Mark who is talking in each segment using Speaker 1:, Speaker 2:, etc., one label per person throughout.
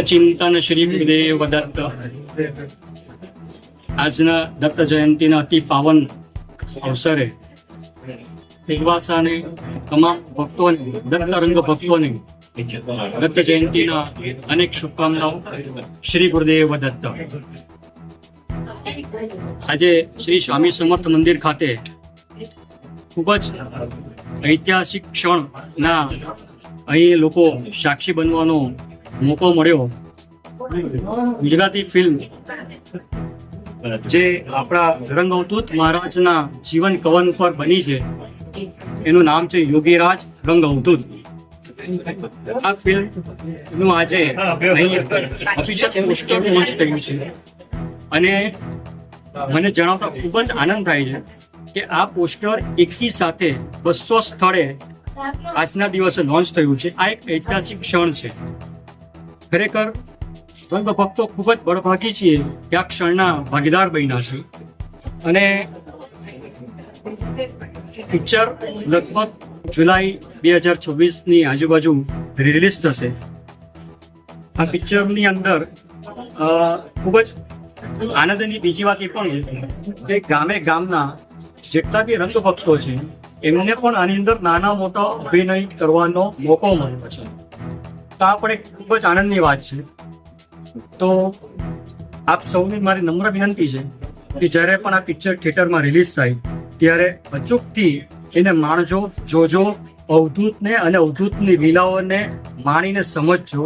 Speaker 1: ચિંતન શ્રી ગુરુદેવ દત્ત. આજના દત્ત જયંતિના અતિ પાવન અવસરે દિલવાસાને તમામ ભક્તોને, દત્ત રંગ ભક્તોને દત્ત જયંતિના અનેક શુભકામનાઓ. શ્રી ગુરુદેવ દત્ત. આજે શ્રી સ્વામી સમર્થ મંદિર ખાતે ખૂબ જ ઐતિહાસિક ક્ષણના અહીં લોકો સાક્ષી બનવાનો મોકો મળ્યો. ગુજરાતી ફિલ્મ જે આપણા રંગ અવધૂત મહારાજના જીવન કવન પર બની છે, એનું નામ છે યોગીરાજ રંગ અવધૂત. આ ફિલ્મનું આજે ઓફિશિયલ પોસ્ટર લોન્ચ થયું છે અને મને જણાવતા ખૂબ જ આનંદ થાય છે કે આ પોસ્ટર એકી સાથે 200 સ્થળે આજના દિવસે લોન્ચ થયું છે. આ એક ઐતિહાસિક ક્ષણ છે. ખરેખર રંગ ભક્તો ખૂબ જ બળભાગી છીએ કે આ ક્ષણના ભાગીદાર બન્યા છે. અને પિક્ચર લગભગ જુલાઈ 2026ની આજુબાજુ રિલીઝ થશે. આ પિક્ચરની અંદર ખૂબ જ આનંદની બીજી વાત એ પણ છે કે ગામના જેટલા બી રંગ ભક્તો છે એમને પણ આની અંદર નાના મોટા અભિનય કરવાનો મોકો મળ્યો છે. તો આ પણ એક ખૂબ જ આનંદની વાત છે. તો આપ સૌની મારી નમ્ર વિનંતી છે કે જ્યારે પણ આ પિક્ચર થિયેટરમાં રિલીઝ થાય ત્યારે અચૂકથી એને માણજો, જોજો, અવધૂતને અને અવધૂતની લીલાઓને માણીને સમજજો.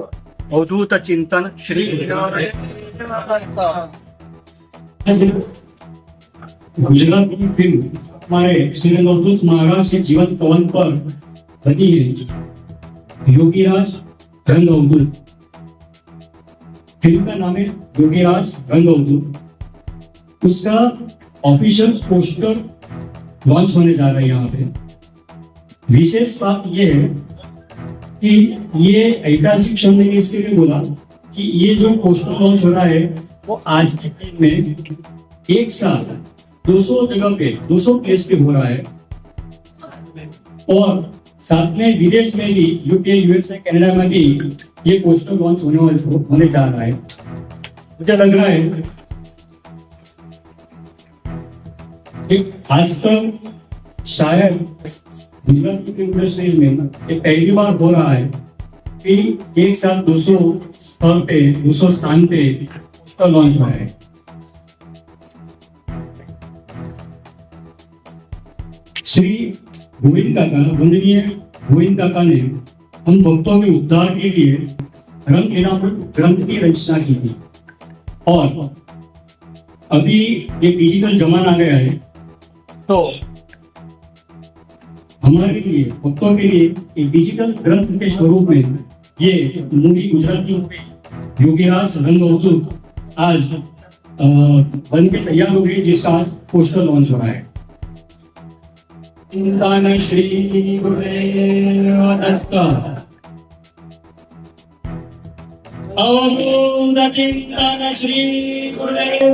Speaker 1: અવધૂત ચિંતન શ્રી ગુજરાતી ફિલ્મ हमारे श्री अवधूत महाराज के जीवन कवन पर बनी है योगीराज रंग अवधूत. फिल्म का नाम है योगीराज रंग अवधूत. उसका ऑफिशियल पोस्टर लॉन्च होने जा रहा है यहाँ पे. विशेष बात ये है कि ये ऐतिहासिक क्षण मैंने इसके लिए बोला कि ये जो पोस्टर लॉन्च हो रहा है वो आज के दिन में एक साथ 200 जगह पे 200 प्लेस पे हो रहा है और साथ में विदेश में भी यूके, यूएसए, कनाडा में भी ये पोस्टर लॉन्च होने जा रहा है. मुझे लग रहा है कि आजकल शायद गुजराती फिल्म इंडस्ट्री में ये पहली बार हो रहा है कि एक साथ 200 स्थल पे 200 स्थान पे पोस्टर लॉन्च हुआ है. श्री गोविंद काका, वंदनीय गोविंद काका ने हम भक्तों के उद्धार के लिए रंग ग्रंथ की रचना की थी. और अभी ये डिजिटल जमाना आ गया है तो हमारे लिए, भक्तों के लिए एक डिजिटल ग्रंथ के स्वरूप में ये मूवी, गुजराती मूवी योगीराज रंग अवधूत आज बन के तैयार हो गई, जिसका आज पोस्टर लॉन्च हो रहा है. चिंतन श्री गुरुदेव दत्त. अवधूत चिंतन श्री गुरुदेव